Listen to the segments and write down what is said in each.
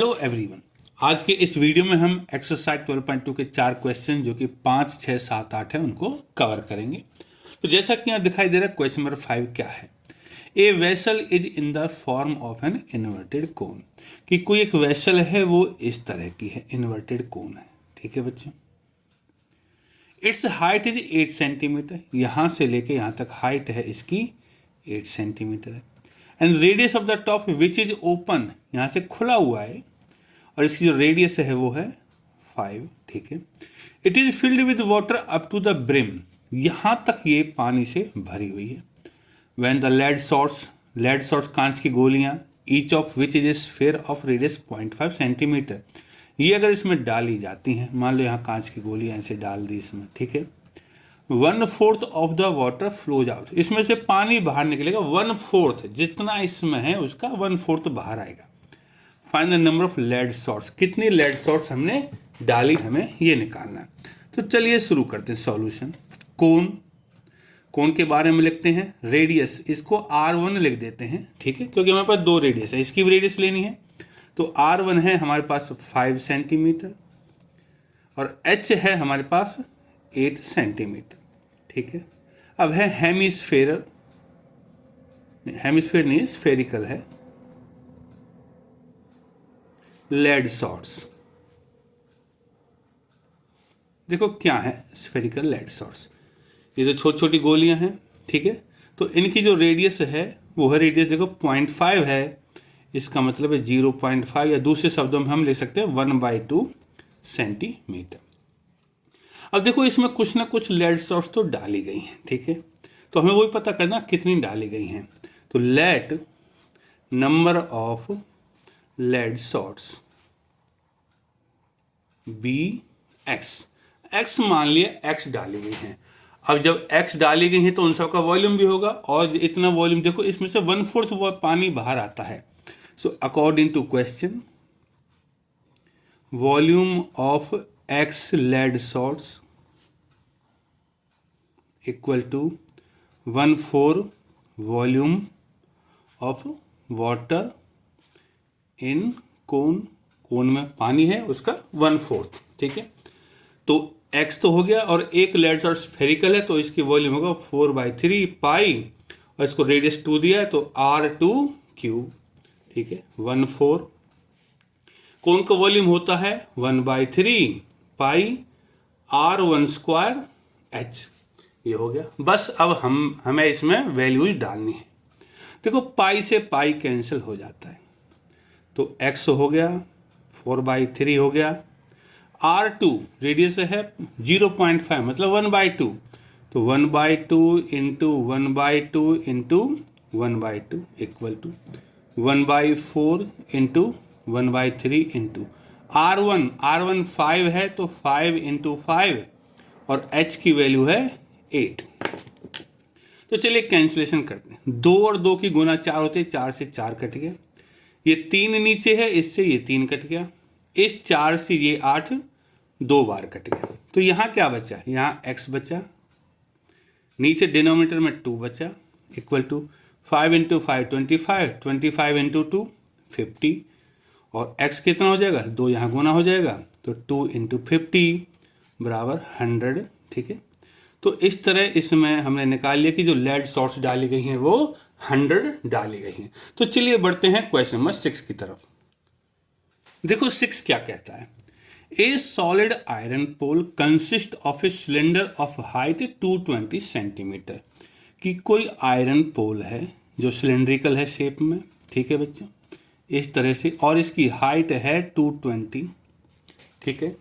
Hello everyone, आज के इस वीडियो में हम एक्सरसाइज 12.2 के 4 क्वेश्चन जो कि 5, 6, 7, 8 है उनको कवर करेंगे। तो जैसा कि यहाँ दिखाई दे रहा है, क्वेश्चन नंबर 5 क्या है? A vessel is in the form of an inverted कोन। कि कोई एक वेसल है वो इस तरह की है, इन्वर्टेड कोन है। ठीक है बच्चों, इट्स हाइट इज 8 सेंटीमीटर। यहाँ से लेके यहाँ तक हाइट है इसकी 8 सेंटीमीटर है। And radius of the top which is open, यहाँ से खुला हुआ है और इसकी जो रेडियस है वो है 5। ठीक है, it is filled with water up to the brim. यहाँ तक ये पानी से भरी हुई है। व्हेन द लेड सॉर्ट्स कांच की गोलियाँ, each of which is a sphere of radius 0.5 centimetre. ये अगर इसमें डाली जाती हैं, मान लो यहाँ कांच की गोलियाँ ऐसे डाल दी इसमें, ठीक है, 1/4 of the water flows out. इसमें से पानी बाहर निकलेगा 1/4, जितना इसमें है उसका 1/4 बाहर आएगा। Find the number of lead shots, कितनी लेड सॉर्ट्स हमने डाली, हमें ये निकालना है। तो चलिए शुरू करते हैं सॉल्यूशन। कोन के बारे में लिखते हैं। रेडियस, इसको R1 लिख देते हैं, ठीक है, क्योंकि हमारे पास 2 रेडियस है, इसकी भी रेडियस लेनी है। तो R1 है हमारे पास 5 सेंटीमीटर और H है हमारे पास 8 सेंटीमीटर। ठीक है, अब है हेमिस्फेयर नहीं, स्फेरिकल है लेड सॉर्ट्स। देखो क्या है स्फेरिकल लेड सॉर्ट्स, ये जो छोटी छोटी गोलियां हैं, ठीक है, तो इनकी जो रेडियस है वो है, रेडियस देखो 0.5 है, इसका मतलब है 0.5, या दूसरे शब्दों में हम ले सकते हैं 1/2 सेंटीमीटर। अब देखो इसमें कुछ ना कुछ लेड सॉर्ट्स तो डाली गई हैं, ठीक है, तो हमें वही पता करना कितनी डाली गई हैं। तो let number of lead shots be x मान लिया x डाली गई हैं। अब जब x डाली गई है तो उन सबका वॉल्यूम भी होगा, और इतना वॉल्यूम देखो इसमें से 1/4 पानी बाहर आता है। So according to question, volume of x lead shots equal to 1/4 volume of water in cone में पानी है उसका 1/4। ठीक है, तो x तो हो गया, और एक लेड सॉर्ट स्फेरिकल है तो इसकी वॉल्यूम होगा 4/3 पाई, और इसको रेडियस 2 दिया है तो R2⁵। ठीक है, 1/4 कोन का वॉल्यूम होता है 1/3 पाई R1² H। ये हो गया। बस अब हमें इसमें वैल्यूज डालनी है। देखो पाई से पाई कैंसिल हो जाता है, तो x हो गया 4/3 हो गया, R2 रेडियस है 0.5 मतलब 1/2, तो 1/2 into 1/2 into 1/2 equal to 1/4 into 1/3 into R1 5 है तो 5 इंटू 5, और H की वैल्यू है 8। तो चलिए कैंसिलेशन करते हैं। 2 और 2 की गुना 4 होते हैं, 4 से 4 कट गया, ये 3 नीचे है, इससे ये 3 कट गया, इस 4 से ये 8 2 बार कट गया। तो यहाँ क्या बचा, यहाँ x बचा, नीचे डिनोमिनेटर में 2 बचा, इक्वल टू 5 इंटू 5 25, 25 इंटू 2 50, और x कितना हो जाएगा, 2 यहाँ गुना हो जाएगा, तो 2 इंटू 50 बराबर 100। ठीक है, तो इस तरह इसमें हमने निकाल लिया कि जो लेड सॉर्ट्स डाली गई हैं वो 100 डाली गई हैं। तो चलिए बढ़ते हैं क्वेश्चन नंबर 6 की तरफ। देखो 6 क्या कहता है। A solid iron pole consist of a cylinder of height 220 centimetre. कि कोई आयरन पोल है जो सिलेंड्रिकल है शेप में, ठीक है बच्चों, इस तरह से, और इसकी हाइट है 220। ठीक है,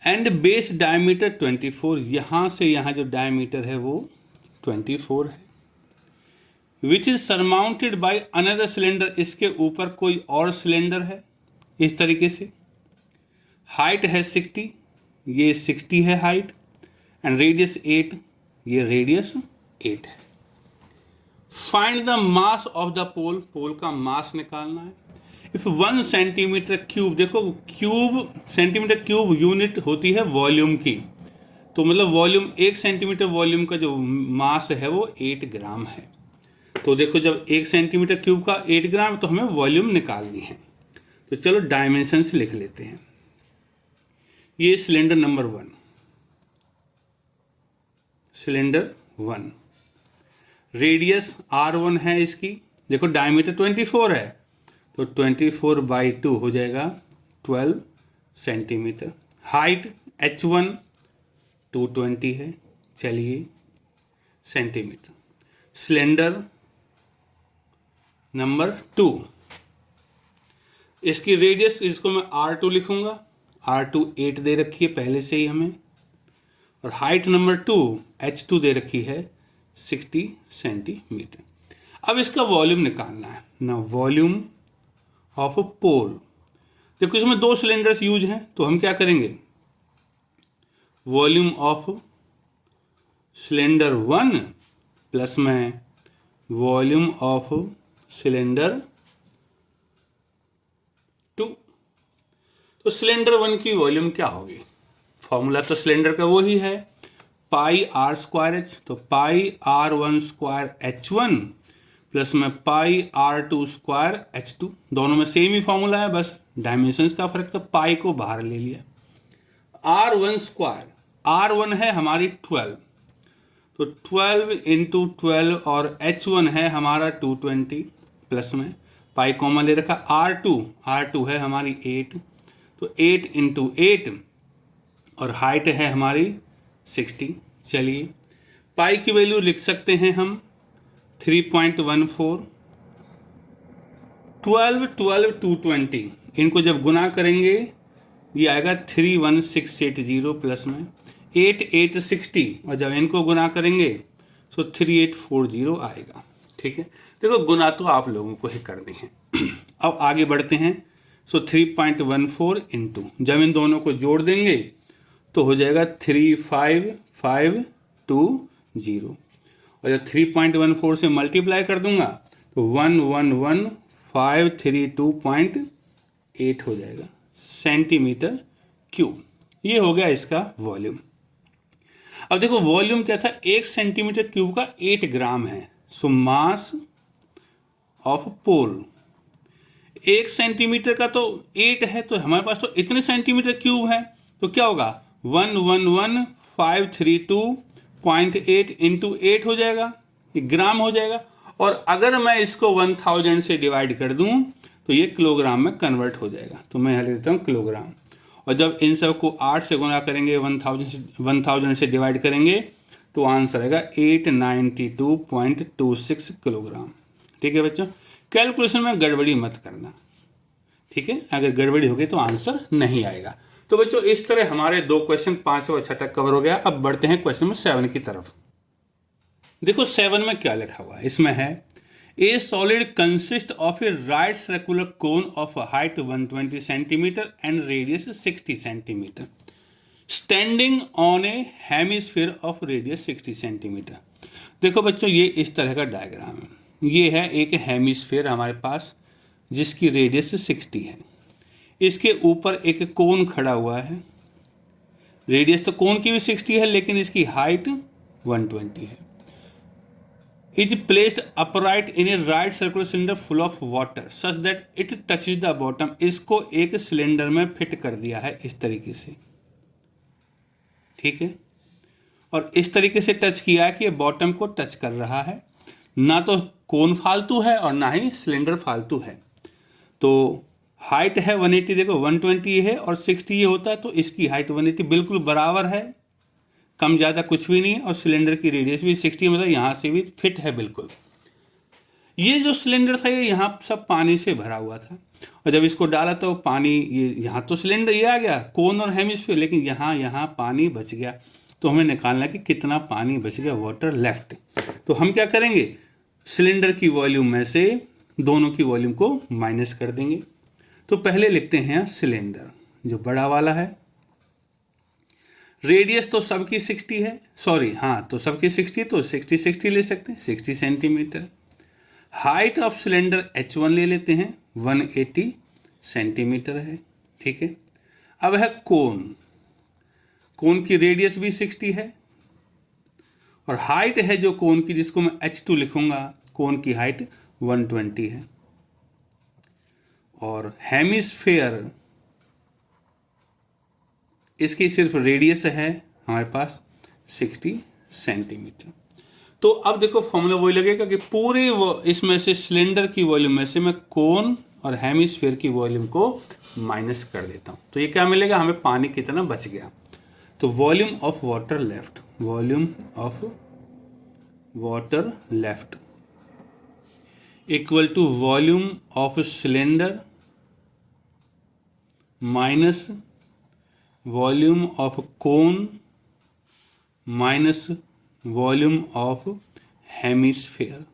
एंड बेस डायमीटर 24, यहाँ से यहाँ जो डायमीटर है वो 24 है। Which is surmounted by another cylinder, इसके ऊपर कोई और सिलेंडर है इस तरीके से। हाइट है 60, ये 60 है हाइट, एंड रेडियस 8, ये रेडियस 8 है। Find the mass of the pole, pole का मास निकालना है। इफ 1 सेंटीमीटर क्यूब, देखो क्यूब सेंटीमीटर क्यूब यूनिट होती है वॉल्यूम की, तो मतलब वॉल्यूम 1 सेंटीमीटर वॉल्यूम का जो मास है वो 8 ग्राम है। तो देखो जब 1 सेंटीमीटर क्यूब का 8 ग्राम, तो हमें वॉल्यूम निकालनी है। तो चलो डायमेंशंस लिख लेते हैं। ये cylinder number 1, cylinder 1, radius R1 है इसकी, देखो डायमीटर 24 है तो 24/2 हो जाएगा 12 सेंटीमीटर। हाइट H1 220 है, चलिए सेंटीमीटर। सिलेंडर नंबर 2, इसकी रेडियस, इसको मैं R2 लिखूंगा, R2 8 दे रखी है पहले से ही हमें, और हाइट नंबर 2 H2 दे रखी है 60 सेंटीमीटर। अब इसका वॉल्यूम निकालना है ना, वॉल्यूम ऑफ अ पोल। देखो इसमें 2 सिलेंडर्स यूज हैं तो हम क्या करेंगे, वॉल्यूम ऑफ सिलेंडर 1 प्लस में वॉल्यूम ऑफ सिलेंडर 2। तो सिलेंडर 1 की वॉल्यूम क्या होगी, फॉर्मूला तो सिलेंडर का वो ही है, पाई आर स्क्वायर एच, तो पाई R1 स्क्वायर H1 प्लस में पाई R2 स्क्वायर H2, दोनों में सेम ही फॉर्मूला है, बस डायमेंशंस का फर्क, तो पाई को बाहर ले लिया। R1 स्क्वायर, R1 है हमारी 12, तो 12 इंटू 12 और H1 है हमारा 220 प्लस में पाई कॉमन ले रखा, R2 है हमारी 8, तो 8 इंटू 8 और हाइट है हमारी 60। चलिए पाई की वैल्यू लिख सकते हैं हम 3.14, 12 12 220, इनको जब गुना करेंगे ये आएगा 31680 प्लस में 8 8 60, और जब इनको गुना करेंगे तो 3840 आएगा। ठीक है, देखो गुना तो आप लोगों को ही करनी है। अब आगे बढ़ते हैं। सो 3.14 इंटू, जब इन दोनों को जोड़ देंगे तो हो जाएगा 35520, और जब 3.14 से मल्टीप्लाई कर दूंगा तो 111,532.8 हो जाएगा सेंटीमीटर क्यूब। ये हो गया इसका वॉल्यूम। अब देखो वॉल्यूम क्या था, 1 सेंटीमीटर क्यूब का 8 ग्राम है। सो मास ऑफ पोल 1 सेंटीमीटर का तो 8 है, तो हमारे पास तो इतने सेंटीमीटर क्यूब है, तो क्या होगा 111,532.8 इंटू 8 हो जाएगा, ये ग्राम हो जाएगा। और अगर मैं इसको 1000 से डिवाइड कर दूं तो ये किलोग्राम में कन्वर्ट हो जाएगा, तो मैं यहाँ लिख देता हूँ किलोग्राम। और जब इन सब को 8 से गुना करेंगे, 1000 से डिवाइड करेंगे तो आंसर आएगा 892.26 किलोग्राम। ठीक है बच्चों, कैलकुलेशन में गड़बड़ी मत करना, ठीक है, अगर गड़बड़ी होगी तो आंसर नहीं आएगा। तो बच्चों इस तरह हमारे 2 क्वेश्चन 5 से 6 तक कवर हो गया। अब बढ़ते हैं क्वेश्चन नंबर 7 की तरफ। देखो 7 में क्या लिखा हुआ है, इसमें है a solid consist of A right circular cone of height 120 centimetre and radius 60 centimetre standing on A hemisphere of radius 60 centimetre. देखो बच्चों ये इस तरह का डायग्राम है, ये है एक हेमिस्फीयर हमारे पास जिसकी रेडियस 60 है, इसके ऊपर एक कोन खड़ा हुआ है, रेडियस तो कोन की भी 60 है लेकिन इसकी हाइट 120 है। Is placed upright in A right circular cylinder full of water such that it touches the bottom. इसको एक सिलेंडर में फिट कर दिया है इस तरीके से, ठीक है, और इस तरीके से टच किया है कि ये बॉटम को टच कर रहा है, ना तो कोन फालतू है और ना ही सिलेंडर फालतू है। तो हाइट है 180, देखो 120 है और 60 ये होता है, तो इसकी हाइट 180 बिल्कुल बराबर है, कम ज़्यादा कुछ भी नहीं है, और सिलेंडर की रेडियस भी 60, मतलब यहाँ से भी फिट है बिल्कुल। ये जो सिलेंडर था ये यहाँ सब पानी से भरा हुआ था, और जब इसको डाला तो पानी, ये यहाँ तो सिलेंडर ये आ गया कोन और हेमिस्फीयर, लेकिन यहाँ पानी बच गया। तो हमें निकालना है कि कितना पानी बच गया, वाटर लेफ्ट। तो हम क्या करेंगे, सिलेंडर की वॉल्यूम में से दोनों की वॉल्यूम को माइनस कर देंगे। तो पहले लिखते हैं सिलेंडर जो बड़ा वाला है, रेडियस तो सबकी 60 है, सॉरी हाँ तो सबकी 60 है, तो 60 ले सकते हैं, 60 centimetre. Height of cylinder H1 ले लेते हैं, 180 सेंटीमीटर है, ठीक है। अब है कोन, कोन की रेडियस भी 60 है, और हाइट है जो कोन की, जिसको मैं H2 लिखूंगा, कोन की हाइट 120 है। और हेमिस्फेयर इसकी सिर्फ रेडियस है हमारे पास 60 सेंटीमीटर। तो अब देखो फॉर्मूला वही लगेगा कि पूरे इसमें से सिलेंडर की वॉल्यूम में से मैं कोन और हेमिस्फीयर की वॉल्यूम को माइनस कर देता हूँ। तो ये क्या मिलेगा, हमें पानी कितना बच गया। तो volume of water left, volume of water left equal to volume of cylinder minus volume of cone minus volume of hemisphere.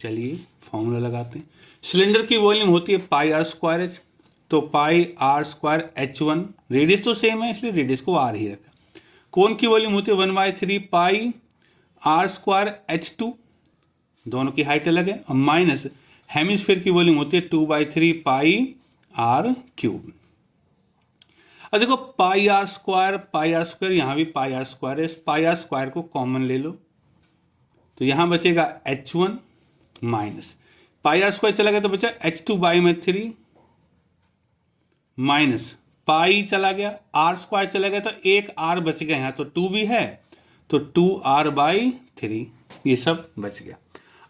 चलिए फॉर्मूला लगाते हैं। सिलेंडर की वॉल्यूम होती है पाई आर स्क्वायर एच, तो पाई आर स्क्वायर H1, रेडियस तो same है इसलिए रेडियस को आर ही रखा। कोन की वॉल्यूम होती है 1/3 पाई आर स्क्वायर H2, दोनों की हाइट अलग है, और माइनस हेमिस्फेयर की वॉल्यूम होती है 2/3 पाई आर क्यूब। अब देखो पाई आर स्क्वायर, यहाँ भी पाई आर स्क्वायर है, इस पाई आर स्क्वायर को कॉमन ले लो तो यहाँ बचेगा H1 minus pi are square चला गया तो बचा H2/3 माइनस पाई चला गया, आर स्क्वायर चला गया तो एक आर बच गया, यहाँ तो 2 भी है तो 2r/3, ये सब बच गया।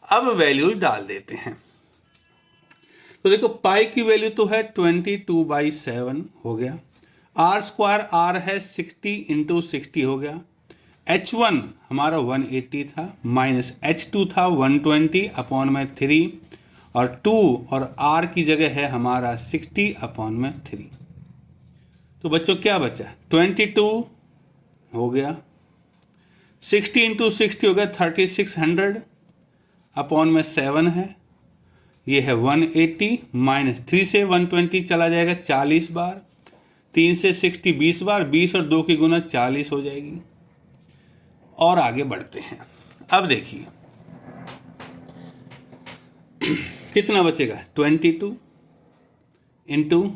अब वैल्यू डाल देते हैं। तो देखो पाई की वैल्यू तो है 22/7 हो गया, आर स्क्वायर आर है 60 × 60 हो गया, H1 हमारा 180 था माइनस H2 था 120/3 और 2 और R की जगह है हमारा 60/3। तो बच्चों क्या बचा, 22 हो गया, 60 × 60 हो गया 3600/7 है, ये है 180 माइनस 3 से 120 चला जाएगा 40 बार, 3 से 60 20 बार, 20 और 2 की गुना 40 हो जाएगी। और आगे बढ़ते हैं। अब देखिए कितना बचेगा, 22 ×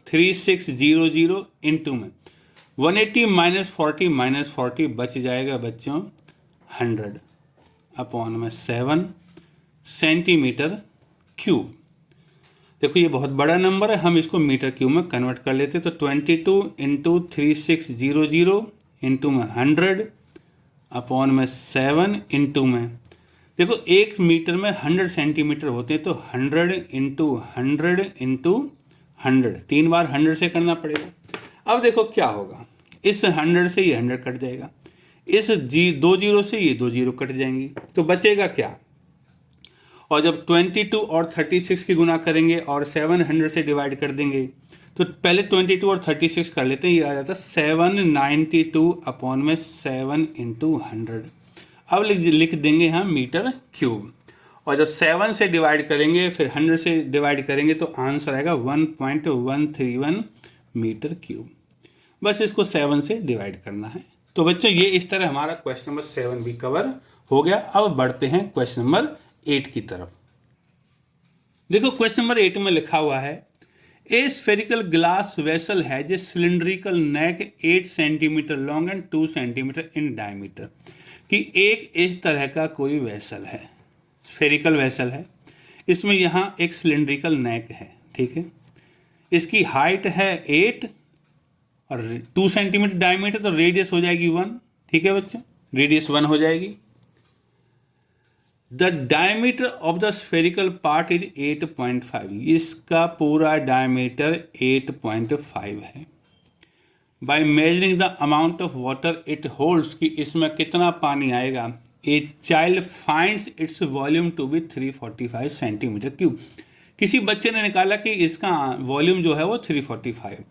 3600 इंटू में 180 -40 बच जाएगा बच्चों 100/7 सेंटीमीटर क्यूब। देखो ये बहुत बड़ा नंबर है, हम इसको मीटर क्यूब में कन्वर्ट कर लेते। तो 22 × 3600 इंटू में 100/7 इंटू में, देखो 1 मीटर में 100 सेंटीमीटर होते हैं तो 100 × 100 × 100 3 बार 100 से करना पड़ेगा। अब देखो क्या होगा, इस 100 से ये 100 कट जाएगा, इस 2 0 से ये 2 0 कट जाएंगी, तो बचेगा क्या। और जब 22 और 36 की गुना करेंगे और 700 से डिवाइड कर देंगे तो पहले 22 और 36 कर लेते हैं, ये आ जाता है 792/7 × 100। अब लिख देंगे हम मीटर क्यूब, और जब 7 से डिवाइड करेंगे फिर 100 से डिवाइड करेंगे तो आंसर आएगा 1.131 मीटर क्यूब। बस इसको 7 से डिवाइड करना है। तो बच्चों ये इस तरह हमारा क्वेश्चन नंबर 7 भी कवर हो गया। अब बढ़ते हैं क्वेश्चन नंबर 8 की तरफ। देखो क्वेश्चन नंबर 8 में लिखा हुआ है, ए स्फेरिकल ग्लास वेसल है जे cylindrical neck 8 centimetre long and 2 centimetre in diameter. कि एक इस तरह का कोई वेसल है, स्फेरिकल वेसल है, इसमें यहाँ एक सिलिंड्रिकल नेक है, ठीक है, इसकी हाइट है 8 और 2 सेंटीमीटर डायमीटर, तो रेडियस हो जाएगी 1, ठीक है बच्चे, रेडियस 1 हो जाएगी। The diameter of the spherical part is 8.5, इसका पूरा डायमीटर 8.5 है। By measuring the amount of water it holds, कि इसमें कितना पानी आएगा, a child finds its volume to be 345 centimetre cube. किसी बच्चे ने निकाला कि इसका वॉल्यूम जो है वो 345।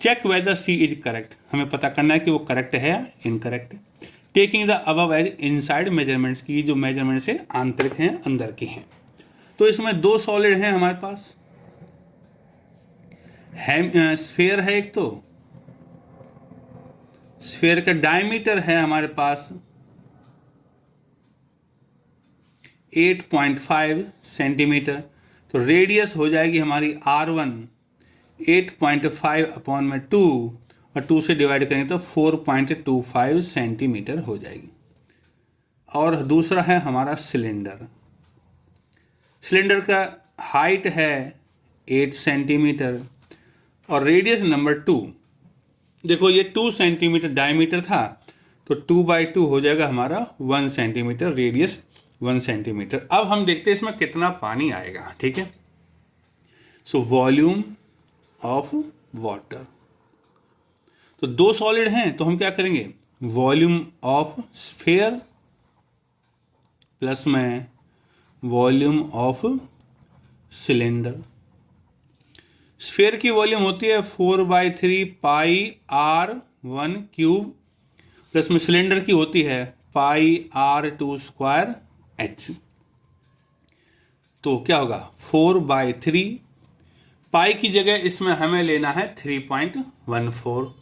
Check whether she is correct, हमें पता करना है कि वो करेक्ट है या इनकरेक्ट है। Taking the above as inside measurements, की जो मेजरमेंट्स हैं आंतरिक हैं, अंदर की हैं। तो इसमें 2 सॉलिड हैं हमारे पास, स्फीयर है एक, तो स्फीयर का डायमीटर है हमारे पास 8.5 सेंटीमीटर, तो रेडियस हो जाएगी हमारी R1 8.5/2 और 2 से डिवाइड करेंगे तो 4.25 सेंटीमीटर हो जाएगी। और दूसरा है हमारा सिलेंडर, सिलेंडर का हाइट है 8 सेंटीमीटर और रेडियस नंबर 2, देखो ये 2 सेंटीमीटर डायमीटर था तो 2/2 हो जाएगा हमारा 1 सेंटीमीटर, रेडियस 1 सेंटीमीटर। अब हम देखते हैं इसमें कितना पानी आएगा, ठीक है। सो वॉल्यूम ऑफ वाटर, तो दो सॉलिड हैं तो हम क्या करेंगे, वॉल्यूम ऑफ स्फीयर प्लस में वॉल्यूम ऑफ सिलेंडर। स्फीयर की वॉल्यूम होती है 4/3 पाई r1 क्यूब प्लस में सिलेंडर की होती है पाई r2 स्क्वायर h। तो क्या होगा 4/3, पाई की जगह इसमें हमें लेना है 3.14,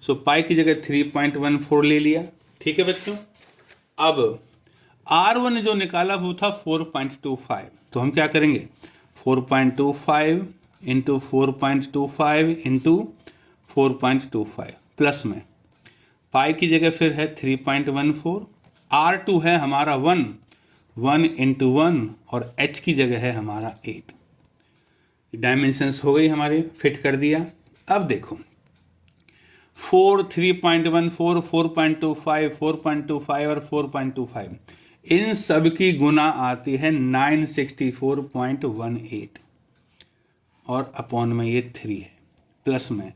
सो पाई की जगह 3.14 ले लिया, ठीक है बच्चों। अब R1 जो निकाला वो था 4.25, तो हम क्या करेंगे 4.25 इंटू 4.25 इंटू 4.25 प्लस में पाई की जगह फिर है 3.14, R2 है हमारा 1 इंटू 1 और H की जगह है हमारा 8। डायमेंशंस हो गई हमारी, फिट कर दिया। अब देखो 4, 3.14, 4.25, 4.25 और 4.25, इन सब की गुना आती है 964.18 और अपॉन में ये 3 है, प्लस में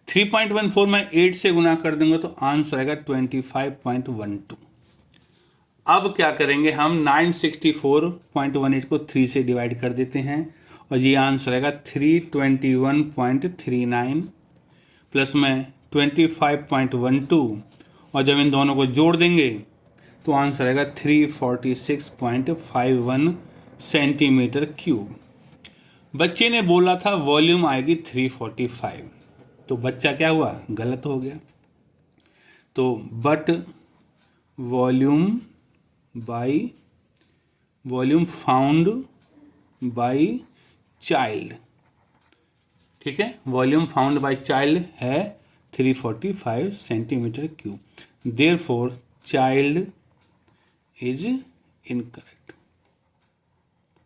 3.14 में 8 से गुना कर देंगे तो आंसर आएगा 25.12। अब क्या करेंगे हम 964.18 को 3 से डिवाइड कर देते हैं और ये आंसर आएगा 321.39 प्लस में 25.12 और जब इन दोनों को जोड़ देंगे तो आंसर आएगा 346.51 सेंटीमीटर क्यूब। बच्चे ने बोला था वॉल्यूम आएगी 345, तो बच्चा क्या हुआ, गलत हो गया। तो but volume found by child, ठीक है, वॉल्यूम फाउंड बाय चाइल्ड है 345 centimetre cube, therefore child is incorrect,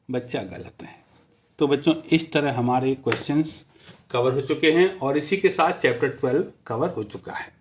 बच्चा गलत है। तो बच्चों इस तरह हमारे क्वेश्चंस कवर हो चुके हैं और इसी के साथ चैप्टर 12 कवर हो चुका है।